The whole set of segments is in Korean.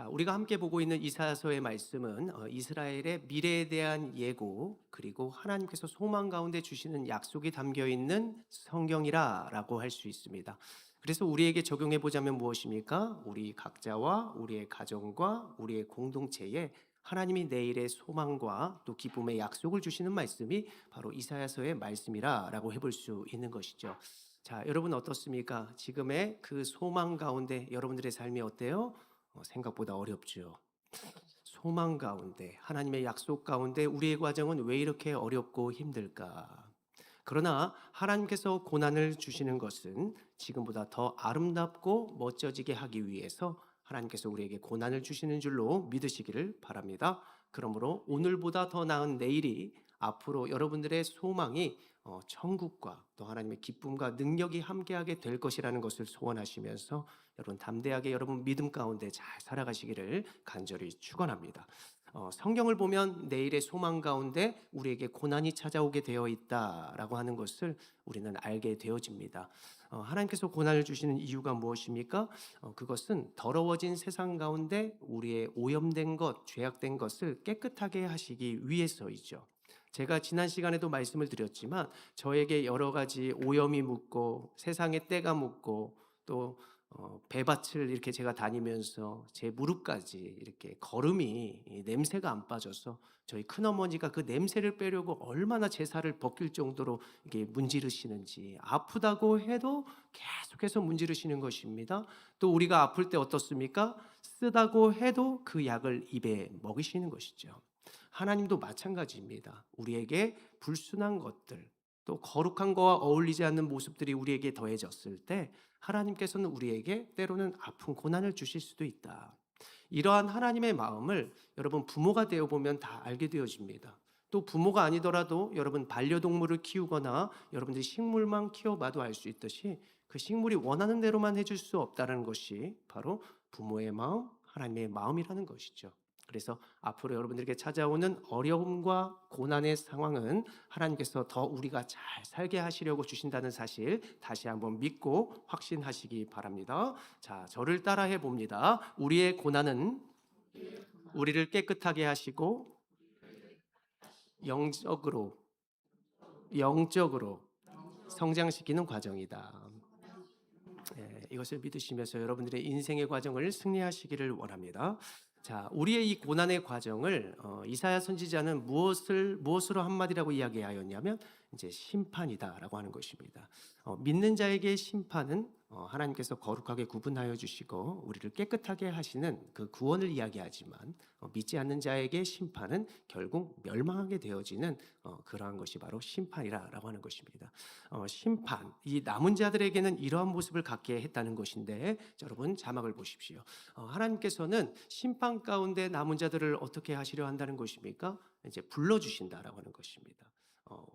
자, 우리가 함께 보고 있는 이사야서의 말씀은 이스라엘의 미래에 대한 예고, 그리고 하나님께서 소망 가운데 주시는 약속이 담겨 있는 성경이라고 할 수 있습니다. 그래서 우리에게 적용해 보자면 무엇입니까? 우리 각자와 우리의 가정과 우리의 공동체에 하나님이 내일의 소망과 또 기쁨의 약속을 주시는 말씀이 바로 이사야서의 말씀이라고 해볼 수 있는 것이죠. 자, 여러분 어떻습니까? 지금의 그 소망 가운데 여러분들의 삶이 어때요? 생각보다 어렵죠. 소망 가운데, 하나님의 약속 가운데 우리의 과정은 왜 이렇게 어렵고 힘들까? 그러나 하나님께서 고난을 주시는 것은 지금보다 더 아름답고 멋져지게 하기 위해서 하나님께서 우리에게 고난을 주시는 줄로 믿으시기를 바랍니다. 그러므로 오늘보다 더 나은 내일이, 앞으로 여러분들의 소망이 천국과 또 하나님의 기쁨과 능력이 함께하게 될 것이라는 것을 소원하시면서 여러분 담대하게 여러분 믿음 가운데 잘 살아가시기를 간절히 축원합니다. 성경을 보면 내일의 소망 가운데 우리에게 고난이 찾아오게 되어 있다라고 하는 것을 우리는 알게 되어집니다. 하나님께서 고난을 주시는 이유가 무엇입니까? 그것은 더러워진 세상 가운데 우리의 오염된 것, 죄악된 것을 깨끗하게 하시기 위해서이죠. 제가 지난 시간에도 말씀을 드렸지만 저에게 여러 가지 오염이 묻고 세상에 때가 묻고 또 배밭을 이렇게 제가 다니면서 제 무릎까지 이렇게 걸음이 냄새가 안 빠져서 저희 큰어머니가 그 냄새를 빼려고 얼마나 제사를 벗길 정도로 이게 문지르시는지, 아프다고 해도 계속해서 문지르시는 것입니다. 또 우리가 아플 때 어떻습니까? 쓰다고 해도 그 약을 입에 먹이시는 것이죠. 하나님도 마찬가지입니다. 우리에게 불순한 것들, 또 거룩한 거와 어울리지 않는 모습들이 우리에게 더해졌을 때 하나님께서는 우리에게 때로는 아픈 고난을 주실 수도 있다. 이러한 하나님의 마음을 여러분 부모가 되어 보면 다 알게 되어집니다. 또 부모가 아니더라도 여러분 반려동물을 키우거나 여러분들이 식물만 키워봐도 알 수 있듯이 그 식물이 원하는 대로만 해줄 수 없다는 것이 바로 부모의 마음, 하나님의 마음이라는 것이죠. 그래서 앞으로 여러분들에게 찾아오는 어려움과 고난의 상황은 하나님께서 더 우리가 잘 살게 하시려고 주신다는 사실 다시 한번 믿고 확신하시기 바랍니다. 자, 저를 따라해 봅니다. 우리의 고난은 우리를 깨끗하게 하시고 영적으로 영적으로 성장시키는 과정이다. 이것을 믿으시면서 여러분들의 인생의 과정을 승리하시기를 원합니다. 자, 우리의 이 고난의 과정을 이사야 선지자는 무엇으로 한마디라고 이야기하였냐면 이제 심판이다라고 하는 것입니다. 믿는 자에게 심판은 하나님께서 거룩하게 구분하여 주시고 우리를 깨끗하게 하시는 그 구원을 이야기하지만 믿지 않는 자에게 심판은 결국 멸망하게 되어지는 그러한 것이 바로 심판이라고 하는 것입니다. 심판, 이 남은 자들에게는 이러한 모습을 갖게 했다는 것인데, 여러분 자막을 보십시오. 하나님께서는 심판 가운데 남은 자들을 어떻게 하시려 한다는 것입니까? 이제 불러주신다라고 하는 것입니다.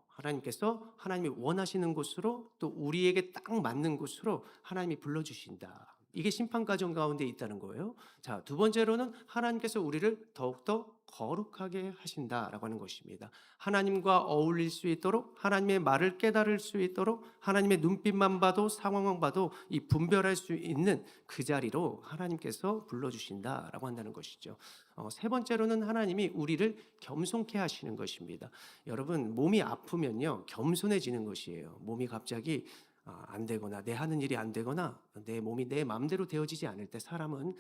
하나님께서 하나님이 원하시는 곳으로 또 우리에게 딱 맞는 곳으로 하나님이 불러주신다. 이게 심판 과정 가운데 있다는 거예요. 자, 두 번째로는 하나님께서 우리를 더욱더 거룩하게 하신다라고 하는 것입니다. 하나님과 어울릴 수 있도록, 하나님의 말을 깨달을 수 있도록, 하나님의 눈빛만 봐도 상황만 봐도 이 분별할 수 있는 그 자리로 하나님께서 불러주신다라고 한다는 것이죠. 세 번째로는 하나님이 우리를 겸손케 하시는 것입니다. 여러분, 몸이 아프면요 겸손해지는 것이에요. 몸이 갑자기 안 되거나 내 하는 일이 안 되거나 내 몸이 내 마음대로 되어지지 않을 때 사람은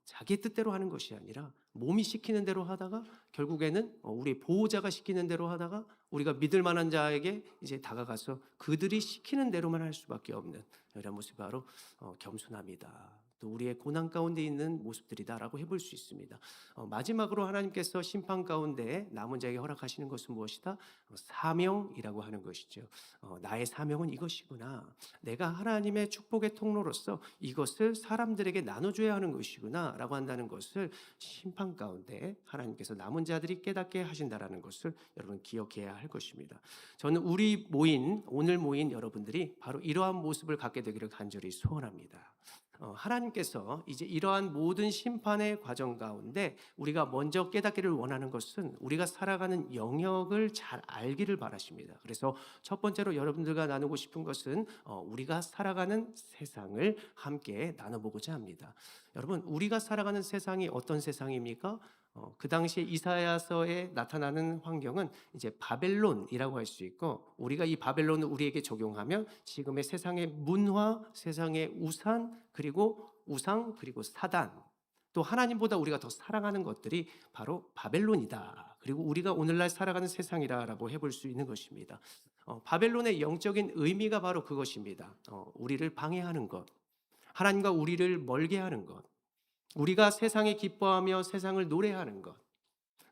자기 뜻대로 하는 것이 아니라 몸이 시키는 대로 하다가 결국에는 우리 보호자가 시키는 대로 하다가 우리가 믿을 만한 자에게 이제 다가가서 그들이 시키는 대로만 할 수밖에 없는 이런 모습이 바로 겸손함이다. 또 우리의 고난 가운데 있는 모습들이다라고 해볼 수 있습니다. 마지막으로 하나님께서 심판 가운데 남은 자에게 허락하시는 것은 무엇이다? 사명이라고 하는 것이죠. 나의 사명은 이것이구나. 내가 하나님의 축복의 통로로서 이것을 사람들에게 나눠줘야 하는 것이구나 라고 한다는 것을 심판 가운데 하나님께서 남은 자들이 깨닫게 하신다라는 것을 여러분 기억해야 할 것입니다. 저는 오늘 모인 여러분들이 바로 이러한 모습을 갖게 되기를 간절히 소원합니다. 하나님께서 이제 이러한 모든 심판의 과정 가운데 우리가 먼저 깨닫기를 원하는 것은 우리가 살아가는 영역을 잘 알기를 바라십니다. 그래서 첫 번째로 여러분들과 나누고 싶은 것은 우리가 살아가는 세상을 함께 나눠보고자 합니다. 여러분, 우리가 살아가는 세상이 어떤 세상입니까? 그 당시에 이사야서에 나타나는 환경은 이제 바벨론이라고 할 수 있고, 우리가 이 바벨론을 우리에게 적용하면 지금의 세상의 문화, 세상의 우산, 그리고 우상, 그리고 사단, 또 하나님보다 우리가 더 사랑하는 것들이 바로 바벨론이다. 그리고 우리가 오늘날 살아가는 세상이라고 해볼 수 있는 것입니다. 바벨론의 영적인 의미가 바로 그것입니다. 우리를 방해하는 것, 하나님과 우리를 멀게 하는 것, 우리가 세상에 기뻐하며 세상을 노래하는 것,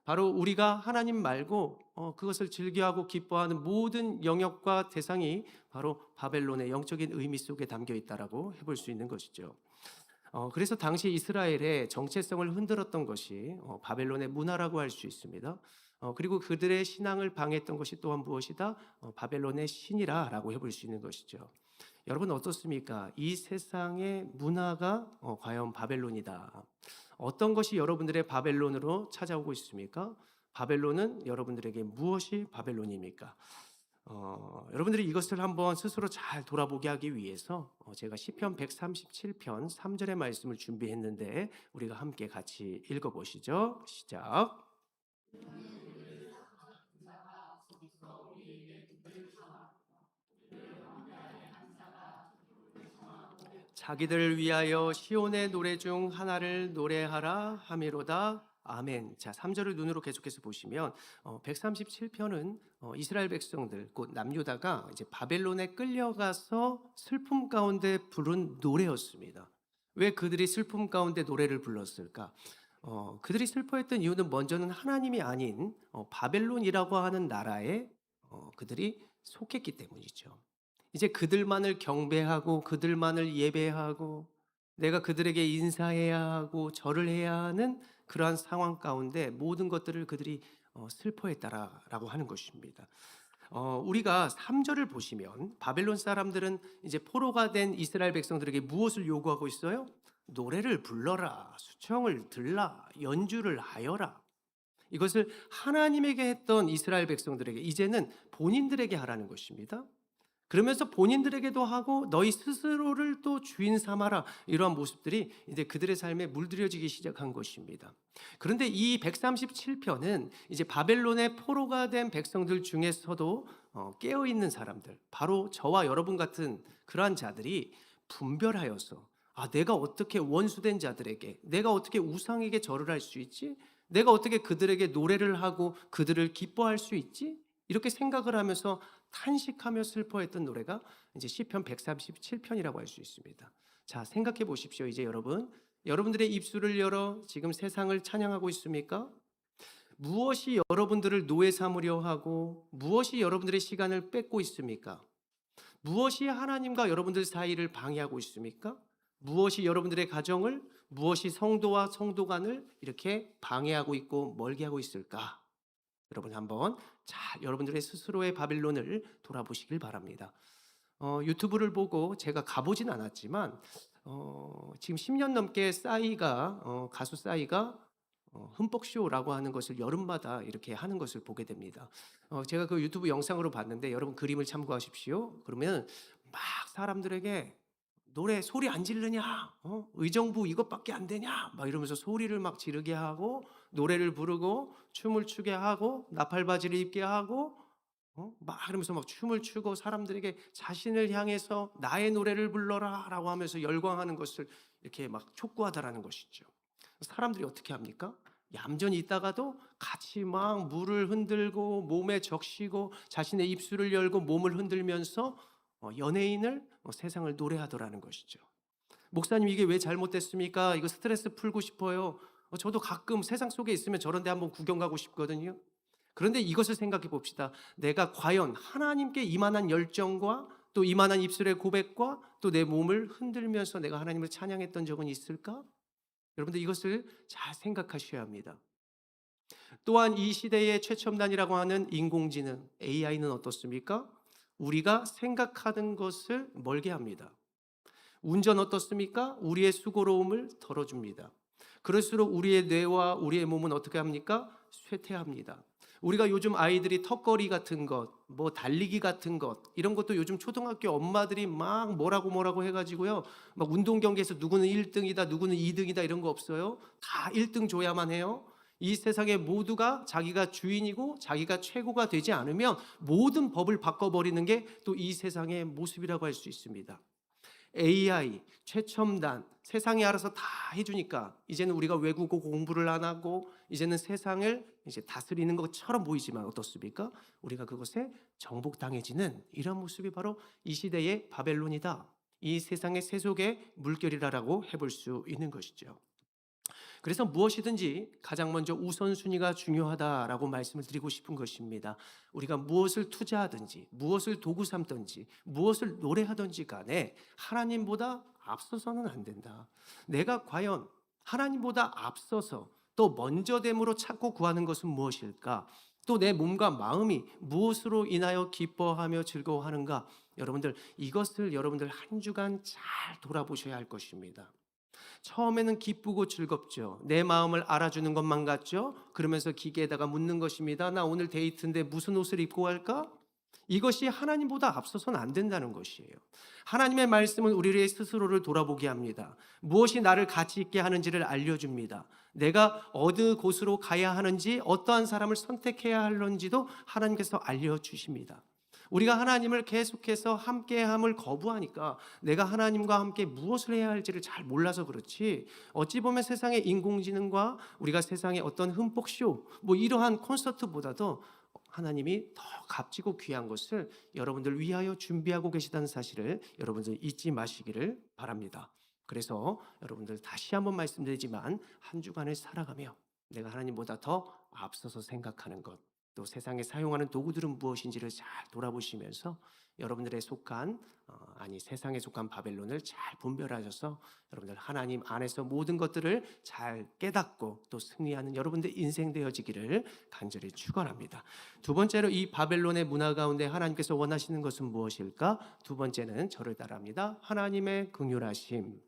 바로 우리가 하나님 말고 그것을 즐겨하고 기뻐하는 모든 영역과 대상이 바로 바벨론의 영적인 의미 속에 담겨 있다라고 해볼 수 있는 것이죠. 그래서 당시 이스라엘의 정체성을 흔들었던 것이 바벨론의 문화라고 할 수 있습니다. 그리고 그들의 신앙을 방해했던 것이 또한 무엇이다? 바벨론의 신이라고 해볼 수 있는 것이죠. 여러분 어떻습니까? 이 세상의 문화가 과연 바벨론이다. 어떤 것이 여러분들의 바벨론으로 찾아오고 있습니까? 바벨론은 여러분들에게 무엇이 바벨론입니까? 여러분들이 이것을 한번 스스로 잘 돌아보게 하기 위해서 제가 시편 137편 3절의 말씀을 준비했는데 우리가 함께 같이 읽어보시죠. 시작. 자기들을 위하여 시온의 노래 중 하나를 노래하라 하미로다. 아멘. 자, 3절을 눈으로 계속해서 보시면 137편은 이스라엘 백성들 곧 남유다가 이제 바벨론에 끌려가서 슬픔 가운데 부른 노래였습니다. 왜 그들이 슬픔 가운데 노래를 불렀을까? 그들이 슬퍼했던 이유는 먼저는 하나님이 아닌 바벨론이라고 하는 나라에 그들이 속했기 때문이죠. 이제 그들만을 경배하고 그들만을 예배하고 내가 그들에게 인사해야 하고 절을 해야 하는 그러한 상황 가운데 모든 것들을 그들이 슬퍼했다라고 하는 것입니다. 우리가 3절을 보시면 바벨론 사람들은 이제 포로가 된 이스라엘 백성들에게 무엇을 요구하고 있어요? 노래를 불러라, 수청을 들라, 연주를 하여라. 이것을 하나님에게 했던 이스라엘 백성들에게 이제는 본인들에게 하라는 것입니다. 그러면서 본인들에게도 하고 너희 스스로를 또 주인 삼아라, 이러한 모습들이 이제 그들의 삶에 물들여지기 시작한 것입니다. 그런데 이 137편은 이제 바벨론의 포로가 된 백성들 중에서도 깨어있는 사람들, 바로 저와 여러분 같은 그러한 자들이 분별하여서 내가 어떻게 원수된 자들에게, 내가 어떻게 우상에게 절을 할 수 있지? 내가 어떻게 그들에게 노래를 하고 그들을 기뻐할 수 있지? 이렇게 생각을 하면서 탄식하며 슬퍼했던 노래가 이제 시편 137편이라고 할 수 있습니다. 자, 생각해 보십시오. 이제 여러분들의 입술을 열어 지금 세상을 찬양하고 있습니까? 무엇이 여러분들을 노예 삼으려 하고 무엇이 여러분들의 시간을 뺏고 있습니까? 무엇이 하나님과 여러분들 사이를 방해하고 있습니까? 무엇이 여러분들의 가정을, 무엇이 성도와 성도 간을 이렇게 방해하고 있고 멀게 하고 있을까? 여러분 한번 여러분들의 스스로의 바빌론을 돌아보시길 바랍니다. 유튜브를 보고 제가 가보진 않았지만 지금 10년 넘게 가수 싸이가 흠뻑쇼라고 하는 것을 여름마다 이렇게 하는 것을 보게 됩니다. 제가 그 유튜브 영상으로 봤는데 여러분 그림을 참고하십시오. 그러면 막 사람들에게 노래 소리 안 지르냐? 의정부 이것밖에 안 되냐? 막 이러면서 소리를 막 지르게 하고 노래를 부르고 춤을 추게 하고 나팔바지를 입게 하고 막 이러면서 막 춤을 추고 사람들에게 자신을 향해서 나의 노래를 불러라라고 하면서 열광하는 것을 이렇게 막 촉구하다라는 것이죠. 사람들이 어떻게 합니까? 얌전히 있다가도 같이 막 물을 흔들고 몸에 적시고 자신의 입술을 열고 몸을 흔들면서 연예인을 세상을 노래하더라는 것이죠. 목사님 이게 왜 잘못됐습니까? 이거 스트레스 풀고 싶어요. 저도 가끔 세상 속에 있으면 저런 데 한번 구경 가고 싶거든요. 그런데 이것을 생각해 봅시다. 내가 과연 하나님께 이만한 열정과 또 이만한 입술의 고백과 또 내 몸을 흔들면서 내가 하나님을 찬양했던 적은 있을까? 여러분들 이것을 잘 생각하셔야 합니다. 또한 이 시대의 최첨단이라고 하는 인공지능 AI는 어떻습니까? 우리가 생각하는 것을 멀게 합니다. 운전 어떻습니까? 우리의 수고로움을 덜어줍니다. 그럴수록 우리의 뇌와 우리의 몸은 어떻게 합니까? 쇠퇴합니다. 우리가 요즘 아이들이 턱걸이 같은 것, 뭐 달리기 같은 것, 이런 것도 요즘 초등학교 엄마들이 막 뭐라고 해가지고요. 막 운동 경기에서 누구는 1등이다, 누구는 2등이다 이런 거 없어요. 다 1등 줘야만 해요. 이 세상에 모두가 자기가 주인이고 자기가 최고가 되지 않으면 모든 법을 바꿔버리는 게 또 이 세상의 모습이라고 할 수 있습니다. AI, 최첨단, 세상이 알아서 다 해주니까 이제는 우리가 외국어 공부를 안 하고 이제는 세상을 이제 다스리는 것처럼 보이지만 어떻습니까? 우리가 그것에 정복당해지는 이런 모습이 바로 이 시대의 바벨론이다. 이 세상의 세속의 물결이라고 해볼 수 있는 것이죠. 그래서 무엇이든지 가장 먼저 우선순위가 중요하다라고 말씀을 드리고 싶은 것입니다. 우리가 무엇을 투자하든지 무엇을 도구 삼든지 무엇을 노래하든지 간에 하나님보다 앞서서는 안 된다. 내가 과연 하나님보다 앞서서 또 먼저됨으로 찾고 구하는 것은 무엇일까? 또 내 몸과 마음이 무엇으로 인하여 기뻐하며 즐거워하는가? 여러분들 이것을 여러분들 한 주간 잘 돌아보셔야 할 것입니다. 처음에는 기쁘고 즐겁죠. 내 마음을 알아주는 것만 같죠. 그러면서 기계에다가 묻는 것입니다. 나 오늘 데이트인데 무슨 옷을 입고 갈까? 이것이 하나님보다 앞서서는 안 된다는 것이에요. 하나님의 말씀은 우리의 스스로를 돌아보게 합니다. 무엇이 나를 가치 있게 하는지를 알려줍니다. 내가 어느 곳으로 가야 하는지, 어떠한 사람을 선택해야 하는지도 하나님께서 알려주십니다. 우리가 하나님을 계속해서 함께함을 거부하니까 내가 하나님과 함께 무엇을 해야 할지를 잘 몰라서 그렇지, 어찌 보면 세상의 인공지능과 우리가 세상의 어떤 흠뻑쇼 뭐 이러한 콘서트보다도 하나님이 더 값지고 귀한 것을 여러분들 위하여 준비하고 계시다는 사실을 여러분들 잊지 마시기를 바랍니다. 그래서 여러분들 다시 한번 말씀드리지만 한 주간을 살아가며 내가 하나님보다 더 앞서서 생각하는 것, 또 세상에 사용하는 도구들은 무엇인지를 잘 돌아보시면서 여러분들의 속한 세상에 속한 바벨론을 잘 분별하셔서 여러분들 하나님 안에서 모든 것들을 잘 깨닫고 또 승리하는 여러분들 인생 되어지기를 간절히 축원합니다. 두 번째로 이 바벨론의 문화 가운데 하나님께서 원하시는 것은 무엇일까? 두 번째는 저를 따라합니다. 하나님의 긍휼하심.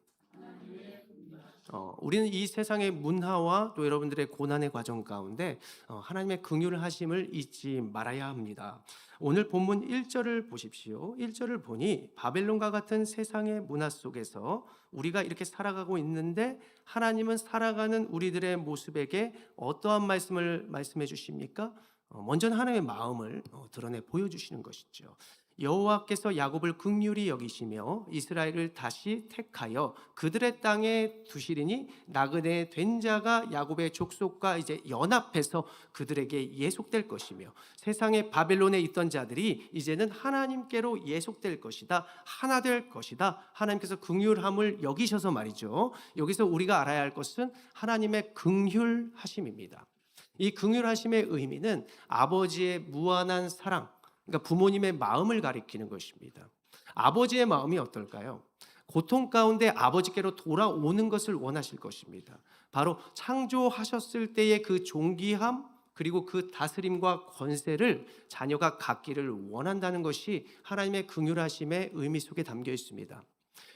우리는 이 세상의 문화와 또 여러분들의 고난의 과정 가운데 하나님의 긍휼하심을 잊지 말아야 합니다. 오늘 본문 1절을 보십시오. 1절을 보니 바벨론과 같은 세상의 문화 속에서 우리가 이렇게 살아가고 있는데 하나님은 살아가는 우리들의 모습에게 어떠한 말씀을 말씀해 주십니까? 먼저는 하나님의 마음을 드러내 보여주시는 것이죠. 여호와께서 야곱을 긍휼히 여기시며 이스라엘을 다시 택하여 그들의 땅에 두시리니 나그네 된 자가 야곱의 족속과 이제 연합해서 그들에게 예속될 것이며 세상의 바벨론에 있던 자들이 이제는 하나님께로 예속될 것이다. 하나 될 것이다. 하나님께서 긍휼함을 여기셔서 말이죠. 여기서 우리가 알아야 할 것은 하나님의 긍휼하심입니다. 이 긍휼하심의 의미는 아버지의 무한한 사랑, 그러니까 부모님의 마음을 가리키는 것입니다. 아버지의 마음이 어떨까요? 고통 가운데 아버지께로 돌아오는 것을 원하실 것입니다. 바로 창조하셨을 때의 그 존귀함 그리고 그 다스림과 권세를 자녀가 갖기를 원한다는 것이 하나님의 긍휼하심의 의미 속에 담겨 있습니다.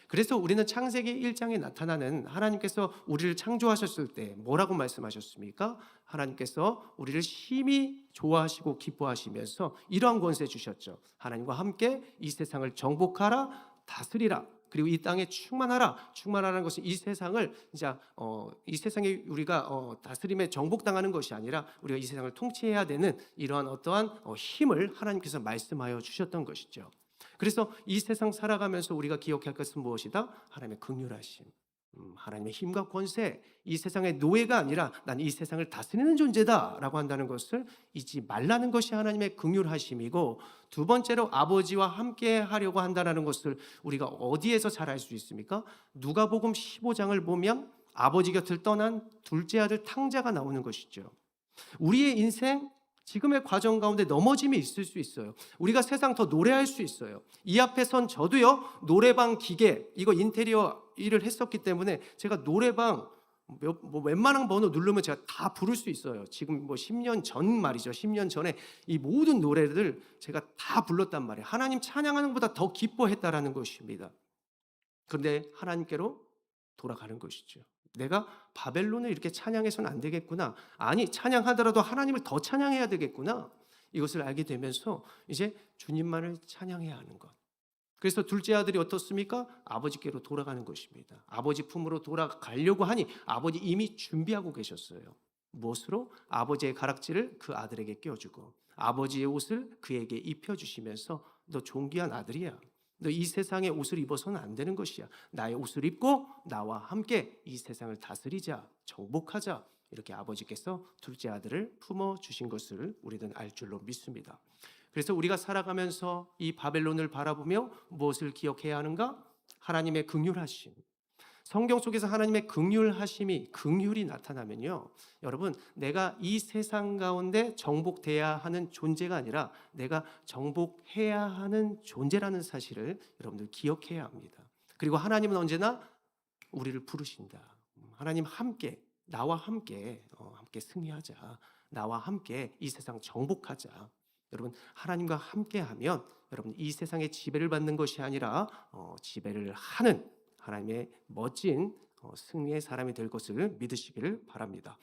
그래서 우리는 창세기 1장에 나타나는 하나님께서 우리를 창조하셨을 때 뭐라고 말씀하셨습니까? 하나님께서 우리를 심히 좋아하시고 기뻐하시면서 이러한 권세 주셨죠. 하나님과 함께 이 세상을 정복하라, 다스리라. 그리고 이 땅에 충만하라. 충만하라는 것은 이 세상을 이 세상에 우리가 다스림에 정복당하는 것이 아니라 우리가 이 세상을 통치해야 되는 이러한 어떠한 힘을 하나님께서 말씀하여 주셨던 것이죠. 그래서 이 세상 살아가면서 우리가 기억할 것은 무엇이다? 하나님의 긍휼하심, 하나님의 힘과 권세, 이 세상의 노예가 아니라 난 이 세상을 다스리는 존재다라고 한다는 것을 잊지 말라는 것이 하나님의 긍휼하심이고, 두 번째로 아버지와 함께 하려고 한다는 것을 우리가 어디에서 잘 알 수 있습니까? 누가복음 15장을 보면 아버지 곁을 떠난 둘째 아들 탕자가 나오는 것이죠. 우리의 인생 지금의 과정 가운데 넘어짐이 있을 수 있어요. 우리가 세상 더 노래할 수 있어요. 이 앞에 선 저도요, 노래방 기계 이거 인테리어 일을 했었기 때문에 제가 노래방 웬만한 번호 누르면 제가 다 부를 수 있어요. 지금 10년 전 말이죠. 10년 전에 이 모든 노래를 제가 다 불렀단 말이에요. 하나님 찬양하는 것보다 더 기뻐했다라는 것입니다. 그런데 하나님께로 돌아가는 것이죠. 내가 바벨론을 이렇게 찬양해서는 안 되겠구나. 아니, 찬양하더라도 하나님을 더 찬양해야 되겠구나. 이것을 알게 되면서 이제 주님만을 찬양해야 하는 것. 그래서 둘째 아들이 어떻습니까? 아버지께로 돌아가는 것입니다. 아버지 품으로 돌아가려고 하니 아버지 이미 준비하고 계셨어요. 무엇으로? 아버지의 가락지를 그 아들에게 껴주고 아버지의 옷을 그에게 입혀주시면서 너 존귀한 아들이야. 너 이 세상의 옷을 입어서는 안 되는 것이야. 나의 옷을 입고 나와 함께 이 세상을 다스리자, 정복하자. 이렇게 아버지께서 둘째 아들을 품어주신 것을 우리는 알 줄로 믿습니다. 그래서 우리가 살아가면서 이 바벨론을 바라보며 무엇을 기억해야 하는가? 하나님의 긍휼하심. 성경 속에서 하나님의 긍휼이 나타나면요, 여러분, 내가 이 세상 가운데 정복돼야 하는 존재가 아니라 내가 정복해야 하는 존재라는 사실을 여러분들 기억해야 합니다. 그리고 하나님은 언제나 우리를 부르신다. 하나님 함께, 나와 함께 함께 승리하자. 나와 함께 이 세상 정복하자. 여러분, 하나님과 함께하면 여러분 이 세상의 지배를 받는 것이 아니라 지배를 하는 하나님의 멋진 승리의 사람이 될 것을 믿으시기를 바랍니다.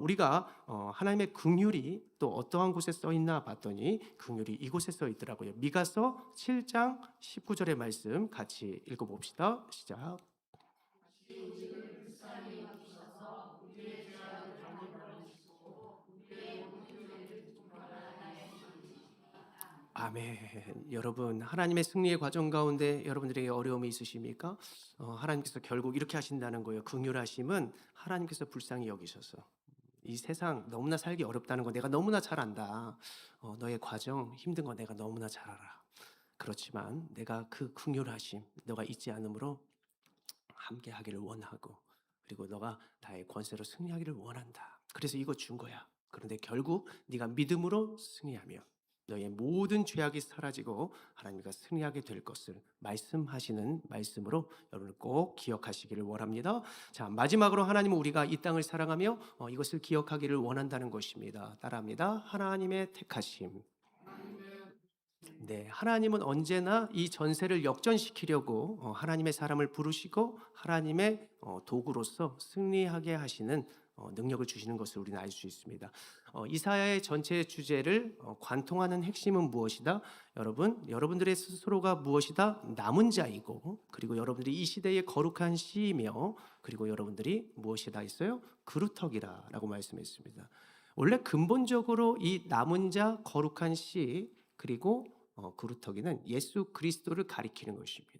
우리가 하나님의 긍휼이 또 어떠한 곳에 써 있나 봤더니 긍휼이 이곳에 써 있더라고요. 미가서 7장 19절의 말씀 같이 읽어봅시다. 시작. 아멘. 여러분, 하나님의 승리의 과정 가운데 여러분들에게 어려움이 있으십니까? 하나님께서 결국 이렇게 하신다는 거예요. 긍휼하심은 하나님께서 불쌍히 여기셔서 이 세상 너무나 살기 어렵다는 거 내가 너무나 잘 안다. 너의 과정 힘든 거 내가 너무나 잘 알아. 그렇지만 내가 그 긍휼하심 너가 잊지 않으므로 함께 하기를 원하고 그리고 너가 나의 권세로 승리하기를 원한다. 그래서 이거 준 거야. 그런데 결국 네가 믿음으로 승리하며 너의 모든 죄악이 사라지고 하나님과 승리하게 될 것을 말씀하시는 말씀으로 여러분을 꼭 기억하시기를 원합니다. 자, 마지막으로 하나님은 우리가 이 땅을 사랑하며 이것을 기억하기를 원한다는 것입니다. 따라합니다. 하나님의 택하심. 네, 하나님은 언제나 이 전세를 역전시키려고 하나님의 사람을 부르시고 하나님의 도구로서 승리하게 하시는 능력을 주시는 것을 우리는 알 수 있습니다. 이사야의 전체 주제를 관통하는 핵심은 무엇이다? 여러분, 여러분들의 스스로가 무엇이다? 남은 자이고, 그리고 여러분들이 이 시대의 거룩한 씨이며, 그리고 여러분들이 무엇이다 있어요? 그루터기라라고 말씀했습니다. 원래 근본적으로 이 남은 자, 거룩한 씨, 그리고 그루터기는 예수 그리스도를 가리키는 것입니다.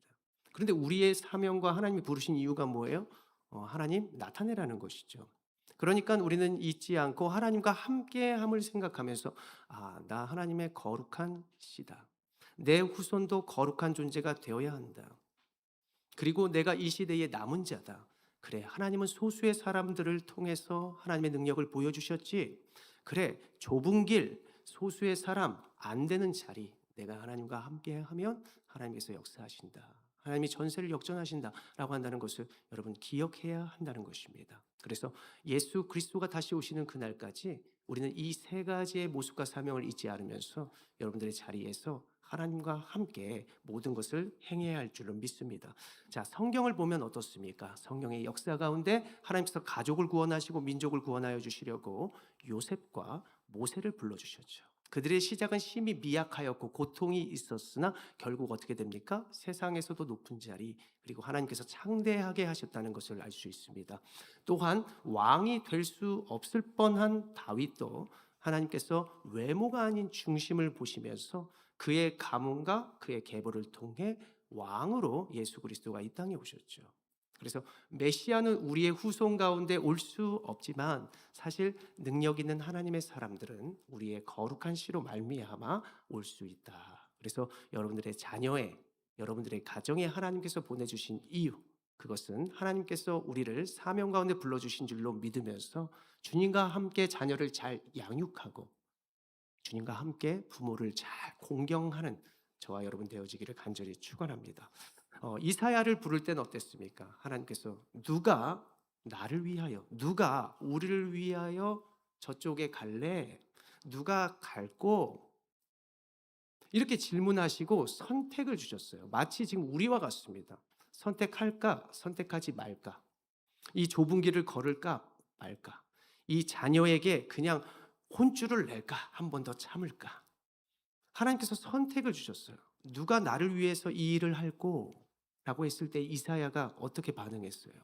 그런데 우리의 사명과 하나님이 부르신 이유가 뭐예요? 하나님 나타내라는 것이죠. 그러니까 우리는 잊지 않고 하나님과 함께함을 생각하면서 나 하나님의 거룩한 씨다. 내 후손도 거룩한 존재가 되어야 한다. 그리고 내가 이 시대의 남은 자다. 그래, 하나님은 소수의 사람들을 통해서 하나님의 능력을 보여주셨지. 그래, 좁은 길, 소수의 사람, 안 되는 자리, 내가 하나님과 함께하면 하나님께서 역사하신다. 하나님이 전세를 역전하신다라고 한다는 것을 여러분 기억해야 한다는 것입니다. 그래서 예수 그리스도가 다시 오시는 그날까지 우리는 이 세 가지의 모습과 사명을 잊지 않으면서 여러분들의 자리에서 하나님과 함께 모든 것을 행해야 할 줄로 믿습니다. 자, 성경을 보면 어떻습니까? 성경의 역사 가운데 하나님께서 가족을 구원하시고 민족을 구원하여 주시려고 요셉과 모세를 불러주셨죠. 그들의 시작은 심히 미약하였고 고통이 있었으나 결국 어떻게 됩니까? 세상에서도 높은 자리 그리고 하나님께서 창대하게 하셨다는 것을 알 수 있습니다. 또한 왕이 될 수 없을 뻔한 다윗도 하나님께서 외모가 아닌 중심을 보시면서 그의 가문과 그의 계보를 통해 왕으로 예수 그리스도가 이 땅에 오셨죠. 그래서 메시아는 우리의 후손 가운데 올 수 없지만 사실 능력 있는 하나님의 사람들은 우리의 거룩한 씨로 말미암아 올 수 있다. 그래서 여러분들의 자녀의 여러분들의 가정에 하나님께서 보내주신 이유 그것은 하나님께서 우리를 사명 가운데 불러주신 줄로 믿으면서 주님과 함께 자녀를 잘 양육하고 주님과 함께 부모를 잘 공경하는 저와 여러분 되어지기를 간절히 축원합니다. 이사야를 부를 때는 어땠습니까? 하나님께서 누가 나를 위하여, 누가 우리를 위하여 저쪽에 갈래? 누가 갈고? 이렇게 질문하시고 선택을 주셨어요. 마치 지금 우리와 같습니다. 선택할까? 선택하지 말까? 이 좁은 길을 걸을까 말까? 이 자녀에게 그냥 혼쭐을 낼까? 한 번 더 참을까? 하나님께서 선택을 주셨어요. 누가 나를 위해서 이 일을 할고? 라고 했을 때 이사야가 어떻게 반응했어요?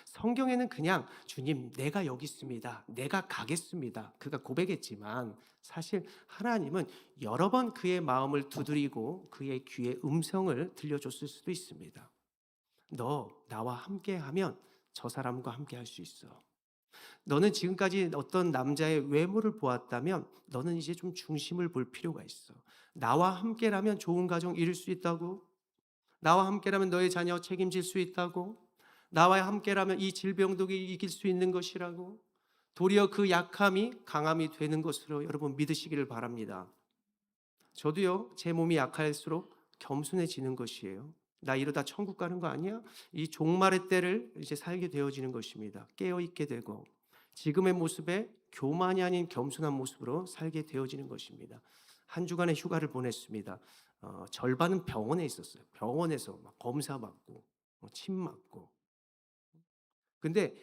성경에는 그냥 주님, 내가 여기 있습니다. 내가 가겠습니다. 그가 고백했지만 사실 하나님은 여러 번 그의 마음을 두드리고 그의 귀에 음성을 들려줬을 수도 있습니다. 너 나와 함께 하면 저 사람과 함께 할 수 있어. 너는 지금까지 어떤 남자의 외모를 보았다면 너는 이제 좀 중심을 볼 필요가 있어. 나와 함께라면 좋은 가정 이룰 수 있다고. 나와 함께라면 너의 자녀 책임질 수 있다고. 나와 함께라면 이 질병도 이길 수 있는 것이라고. 도리어 그 약함이 강함이 되는 것으로 여러분 믿으시기를 바랍니다. 저도요, 제 몸이 약할수록 겸손해지는 것이에요. 나 이러다 천국 가는 거 아니야? 이 종말의 때를 이제 살게 되어지는 것입니다. 깨어있게 되고 지금의 모습에 교만이 아닌 겸손한 모습으로 살게 되어지는 것입니다. 한 주간의 휴가를 보냈습니다. 절반은 병원에 있었어요. 병원에서 막 검사 받고 침 맞고. 근데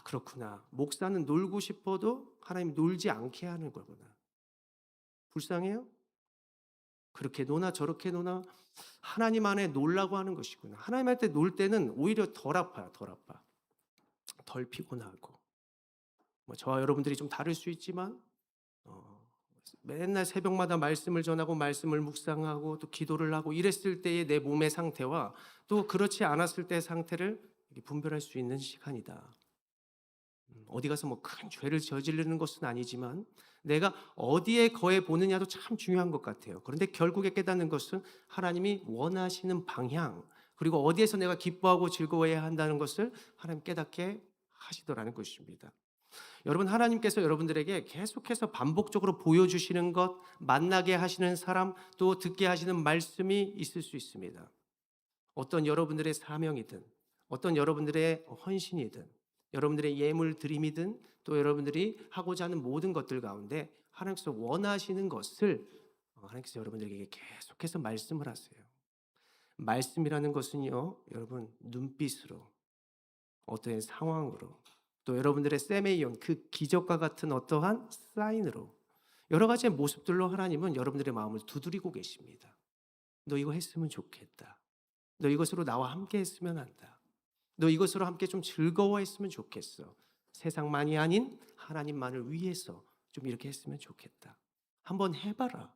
그렇구나. 목사는 놀고 싶어도 하나님 놀지 않게 하는 거구나. 불쌍해요? 그렇게 노나 저렇게 노나 하나님 안에 놀라고 하는 것이구나. 하나님한테 놀 때는 오히려 덜 아파요. 덜 아파. 덜 피곤하고. 뭐 저와 여러분들이 좀 다를 수 있지만 맨날 새벽마다 말씀을 전하고 말씀을 묵상하고 또 기도를 하고 이랬을 때의 내 몸의 상태와 또 그렇지 않았을 때의 상태를 분별할 수 있는 시간이다. 어디 가서 뭐 큰 죄를 저지르는 것은 아니지만 내가 어디에 거해 보느냐도 참 중요한 것 같아요. 그런데 결국에 깨닫는 것은 하나님이 원하시는 방향, 그리고 어디에서 내가 기뻐하고 즐거워해야 한다는 것을 하나님 깨닫게 하시더라는 것입니다. 여러분, 하나님께서 여러분들에게 계속해서 반복적으로 보여주시는 것, 만나게 하시는 사람, 또 듣게 하시는 말씀이 있을 수 있습니다. 어떤 여러분들의 사명이든, 어떤 여러분들의 헌신이든, 여러분들의 예물 드림이든, 또 여러분들이 하고자 하는 모든 것들 가운데 하나님께서 원하시는 것을 하나님께서 여러분들에게 계속해서 말씀을 하세요. 말씀이라는 것은요, 여러분 눈빛으로, 어떠한 상황으로, 또 여러분들의 세메이온 그 기적과 같은 어떠한 사인으로 여러 가지의 모습들로 하나님은 여러분들의 마음을 두드리고 계십니다. 너 이거 했으면 좋겠다. 너 이것으로 나와 함께 했으면 한다. 너 이것으로 함께 좀 즐거워했으면 좋겠어. 세상만이 아닌 하나님만을 위해서 좀 이렇게 했으면 좋겠다. 한번 해봐라.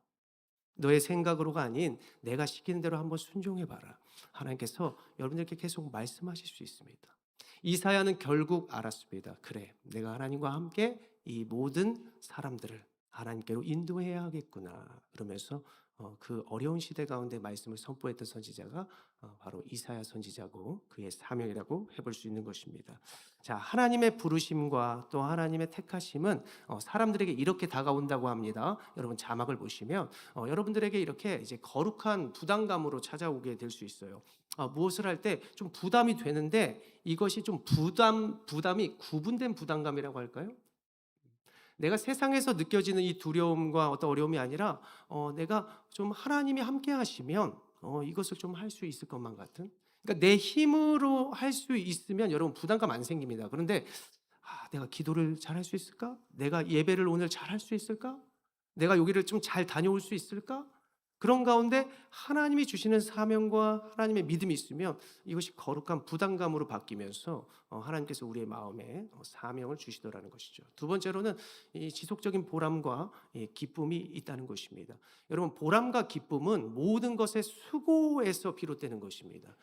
너의 생각으로가 아닌 내가 시키는 대로 한번 순종해봐라. 하나님께서 여러분들께 계속 말씀하실 수 있습니다. 이사야는 결국 알았습니다. 그래, 내가 하나님과 함께 이 모든 사람들을 하나님께로 인도해야 하겠구나. 그러면서 그 어려운 시대 가운데 말씀을 선포했던 선지자가 바로 이사야 선지자고 그의 사명이라고 해볼 수 있는 것입니다. 자, 하나님의 부르심과 또 하나님의 택하심은 사람들에게 이렇게 다가온다고 합니다. 여러분 자막을 보시면 여러분들에게 이렇게 이제 거룩한 부담감으로 찾아오게 될 수 있어요. 무엇을 할 때 좀 부담이 되는데 이것이 좀 부담이 구분된 부담감이라고 할까요? 내가 세상에서 느껴지는 이 두려움과 어떤 어려움이 아니라 내가 좀 하나님이 함께 하시면 이것을 좀 할 수 있을 것만 같은. 그러니까 내 힘으로 할 수 있으면 여러분 부담감 안 생깁니다. 그런데 내가 기도를 잘 할 수 있을까? 내가 예배를 오늘 잘 할 수 있을까? 내가 여기를 좀 잘 다녀올 수 있을까? 그런 가운데 하나님이 주시는 사명과 하나님의 믿음이 있으면 이것이 거룩한 부담감으로 바뀌면서 하나님께서 우리의 마음에 사명을 주시더라는 것이죠. 두 번째로는 이 지속적인 보람과 이 기쁨이 있다는 것입니다. 여러분, 보람과 기쁨은 모든 것의 수고에서 비롯되는 것입니다.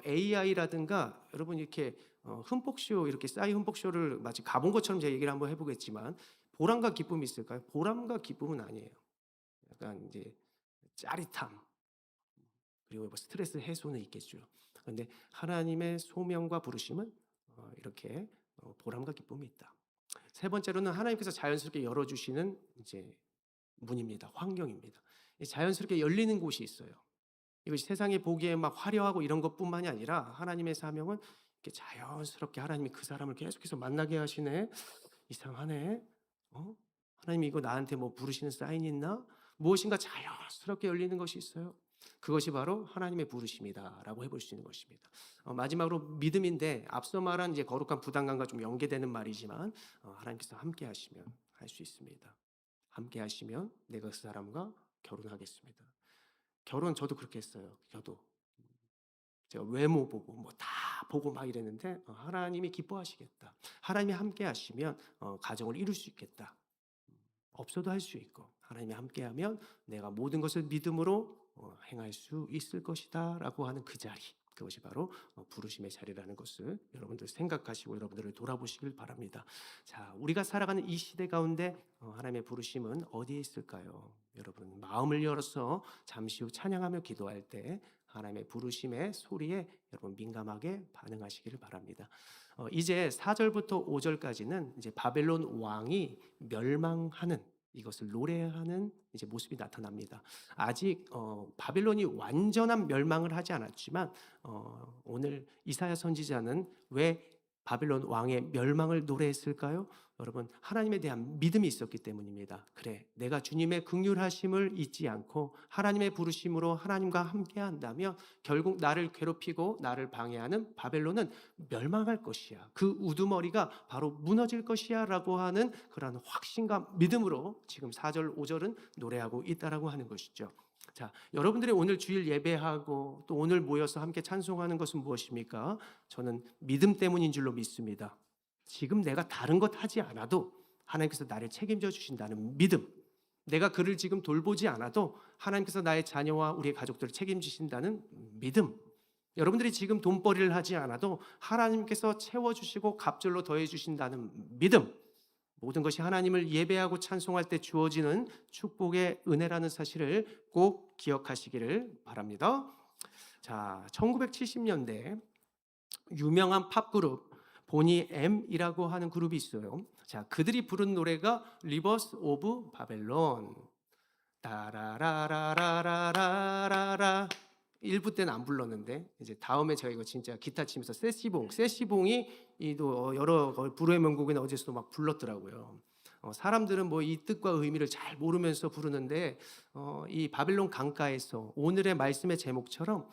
AI라든가 여러분 이렇게 흠뻑쇼 이렇게 싸이 흠뻑쇼를 마치 가본 것처럼 제가 얘기를 한번 해보겠지만 보람과 기쁨이 있을까요? 보람과 기쁨은 아니에요. 약간 이제 짜릿함 그리고 뭐 스트레스 해소는 있겠죠. 그런데 하나님의 소명과 부르심은 이렇게 보람과 기쁨이 있다. 세 번째로는 하나님께서 자연스럽게 열어주시는 이제 문입니다. 환경입니다. 자연스럽게 열리는 곳이 있어요. 이것이 세상에 보기에 막 화려하고 이런 것뿐만이 아니라 하나님의 사명은 이렇게 자연스럽게 하나님이 그 사람을 계속해서 만나게 하시네. 이상하네. 하나님이 이거 나한테 뭐 부르시는 사인이 있나? 무엇인가 자연스럽게 열리는 것이 있어요. 그것이 바로 하나님의 부르심이다라고 해볼 수 있는 것입니다. 마지막으로 믿음인데 앞서 말한 이제 거룩한 부담감과 좀 연계되는 말이지만 하나님께서 함께 하시면 할 수 있습니다. 함께 하시면 내가 그 사람과 결혼하겠습니다. 결혼 저도 그렇게 했어요. 저도 제가 외모 보고 뭐 다 보고 막 이랬는데 하나님이 기뻐하시겠다. 하나님이 함께 하시면 가정을 이룰 수 있겠다. 없어도 할 수 있고 하나님이 함께하면 내가 모든 것을 믿음으로 행할 수 있을 것이다라고 하는 그 자리, 그것이 바로 부르심의 자리라는 것을 여러분들 생각하시고 여러분들을 돌아보시길 바랍니다. 자, 우리가 살아가는 이 시대 가운데 하나님의 부르심은 어디에 있을까요? 여러분 마음을 열어서 잠시 후 찬양하며 기도할 때 하나님의 부르심의 소리에 여러분 민감하게 반응하시기를 바랍니다. 이제 4절부터 5절까지는 이제 바벨론 왕이 멸망하는 이것을 노래하는 이제 모습이 나타납니다. 아직 바벨론이 완전한 멸망을 하지 않았지만 오늘 이사야 선지자는 왜 바벨론 왕의 멸망을 노래했을까요? 여러분 하나님에 대한 믿음이 있었기 때문입니다. 그래, 내가 주님의 긍휼하심을 잊지 않고 하나님의 부르심으로 하나님과 함께 한다면 결국 나를 괴롭히고 나를 방해하는 바벨론은 멸망할 것이야. 그 우두머리가 바로 무너질 것이야 라고 하는 그런 확신과 믿음으로 지금 4절 5절은 노래하고 있다라고 하는 것이죠. 자, 여러분들의 오늘 주일 예배하고 또 오늘 모여서 함께 찬송하는 것은 무엇입니까? 저는 믿음 때문인 줄로 믿습니다. 지금 내가 다른 것 하지 않아도 하나님께서 나를 책임져 주신다는 믿음, 내가 그를 지금 돌보지 않아도 하나님께서 나의 자녀와 우리의 가족들을 책임지신다는 믿음, 여러분들이 지금 돈벌이를 하지 않아도 하나님께서 채워주시고 갑절로 더해주신다는 믿음, 모든 것이 하나님을 예배하고 찬송할 때 주어지는 축복의 은혜라는 사실을 꼭 기억하시기를 바랍니다. 자, 1970년대 유명한 팝그룹 보니 M이라고 하는 그룹이 있어요. 자, 그들이 부른 노래가 리버스 오브 바벨론. 따라라라라라라라. 1부 때는 안 불렀는데 이제 다음에 제가 이거 진짜 기타 치면서 세시봉이 이도 여러 불후의 명곡에는 어제서도 막 불렀더라고요. 사람들은 뭐 이 뜻과 의미를 잘 모르면서 부르는데 이 바벨론 강가에서 오늘의 말씀의 제목처럼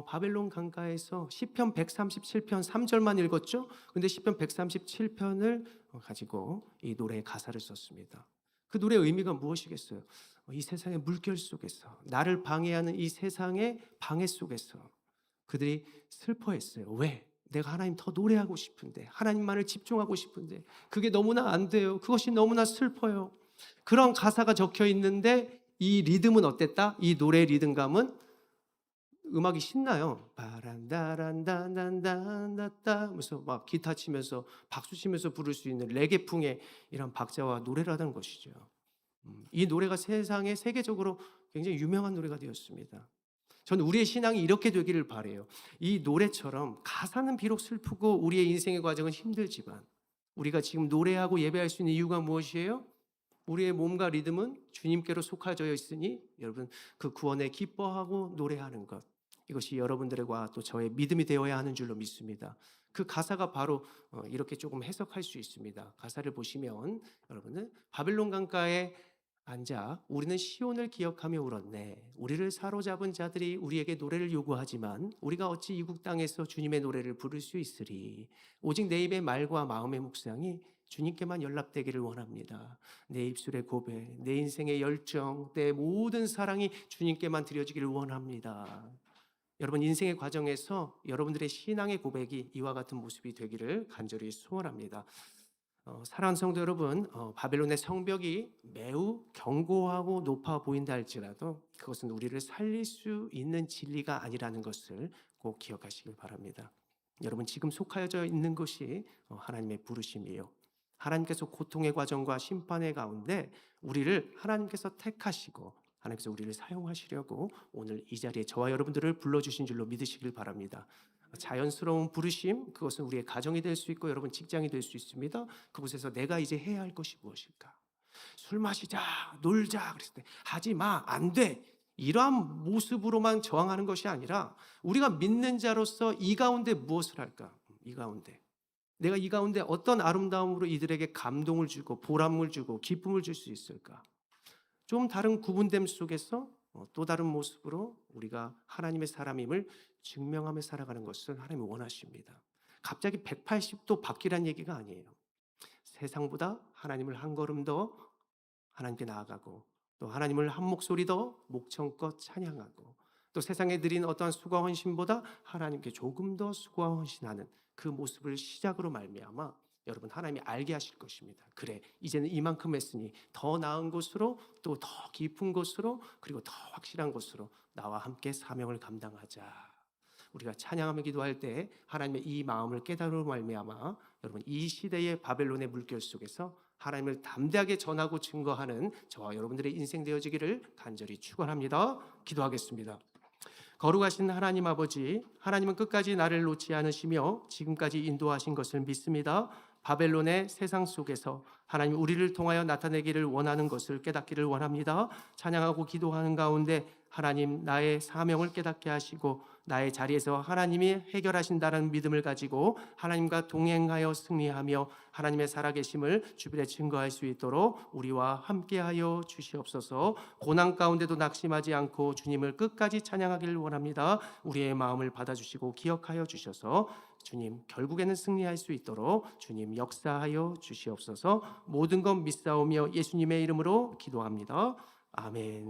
바벨론 강가에서 시편 137편 3절만 읽었죠. 근데 시편 137편을 가지고 이 노래의 가사를 썼습니다. 그 노래의 의미가 무엇이겠어요? 이 세상의 물결 속에서 나를 방해하는 이 세상의 방해 속에서 그들이 슬퍼했어요. 왜? 내가 하나님 더 노래하고 싶은데 하나님만을 집중하고 싶은데 그게 너무나 안 돼요. 그것이 너무나 슬퍼요. 그런 가사가 적혀 있는데 이 리듬은 어땠다? 이 노래의 리듬감은 음악이 신나요. 바란다란다란다란다 하면서 막 기타 치면서 박수 치면서 부를 수 있는 레게풍의 이런 박자와 노래라는 것이죠. 이 노래가 세상에 세계적으로 굉장히 유명한 노래가 되었습니다. 저는 우리의 신앙이 이렇게 되기를 바라요. 이 노래처럼 가사는 비록 슬프고 우리의 인생의 과정은 힘들지만 우리가 지금 노래하고 예배할 수 있는 이유가 무엇이에요? 우리의 몸과 리듬은 주님께로 속하여 있으니 여러분 그 구원에 기뻐하고 노래하는 것, 이것이 여러분들과 또 저의 믿음이 되어야 하는 줄로 믿습니다. 그 가사가 바로 이렇게 조금 해석할 수 있습니다. 가사를 보시면 여러분은 바벨론 강가에 앉아 우리는 시온을 기억하며 울었네. 우리를 사로잡은 자들이 우리에게 노래를 요구하지만 우리가 어찌 이국 땅에서 주님의 노래를 부를 수 있으리. 오직 내 입의 말과 마음의 묵상이 주님께만 연락되기를 원합니다. 내 입술의 고백, 내 인생의 열정, 내 모든 사랑이 주님께만 드려지기를 원합니다. 여러분 인생의 과정에서 여러분들의 신앙의 고백이 이와 같은 모습이 되기를 간절히 소원합니다. 사랑하는 성도 여러분, 바벨론의 성벽이 매우 견고하고 높아 보인다 할지라도 그것은 우리를 살릴 수 있는 진리가 아니라는 것을 꼭 기억하시길 바랍니다. 여러분 지금 속하여져 있는 것이 하나님의 부르심이에요. 하나님께서 고통의 과정과 심판의 가운데 우리를 하나님께서 택하시고 하나님께서 우리를 사용하시려고 오늘 이 자리에 저와 여러분들을 불러주신 줄로 믿으시길 바랍니다. 자연스러운 부르심, 그것은 우리의 가정이 될 수 있고 여러분 직장이 될 수 있습니다. 그곳에서 내가 이제 해야 할 것이 무엇일까? 술 마시자, 놀자 그랬을 때 하지 마, 안 돼. 이러한 모습으로만 저항하는 것이 아니라 우리가 믿는 자로서 이 가운데 무엇을 할까? 이 가운데 내가 이 가운데 어떤 아름다움으로 이들에게 감동을 주고 보람을 주고 기쁨을 줄 수 있을까? 좀 다른 구분됨 속에서 또 다른 모습으로 우리가 하나님의 사람임을 증명하며 살아가는 것을 하나님이 원하십니다. 갑자기 180도 바뀌란 얘기가 아니에요. 세상보다 하나님을 한 걸음 더 하나님께 나아가고, 또 하나님을 한 목소리 더 목청껏 찬양하고, 또 세상에 드린 어떠한 수고와 헌신보다 하나님께 조금 더 수고와 헌신하는 그 모습을 시작으로 말미암아 여러분 하나님이 알게 하실 것입니다. 그래, 이제는 이만큼 했으니 더 나은 곳으로, 또 더 깊은 곳으로, 그리고 더 확실한 곳으로 나와 함께 사명을 감당하자. 우리가 찬양하며 기도할 때 하나님의 이 마음을 깨달음으로 말미암아 여러분 이 시대의 바벨론의 물결 속에서 하나님을 담대하게 전하고 증거하는 저와 여러분들의 인생 되어지기를 간절히 축원합니다. 기도하겠습니다. 거룩하신 하나님 아버지, 하나님은 끝까지 나를 놓지 않으시며 지금까지 인도하신 것을 믿습니다. 바벨론의 세상 속에서 하나님 우리를 통하여 나타내기를 원하는 것을 깨닫기를 원합니다. 찬양하고 기도하는 가운데 하나님 나의 사명을 깨닫게 하시고 나의 자리에서 하나님이 해결하신다는 믿음을 가지고 하나님과 동행하여 승리하며 하나님의 살아계심을 주변에 증거할 수 있도록 우리와 함께하여 주시옵소서. 고난 가운데도 낙심하지 않고 주님을 끝까지 찬양하기를 원합니다. 우리의 마음을 받아주시고 기억하여 주셔서 주님 결국에는 승리할 수 있도록 주님 역사하여 주시옵소서. 모든 것 믿사오며 예수님의 이름으로 기도합니다. 아멘.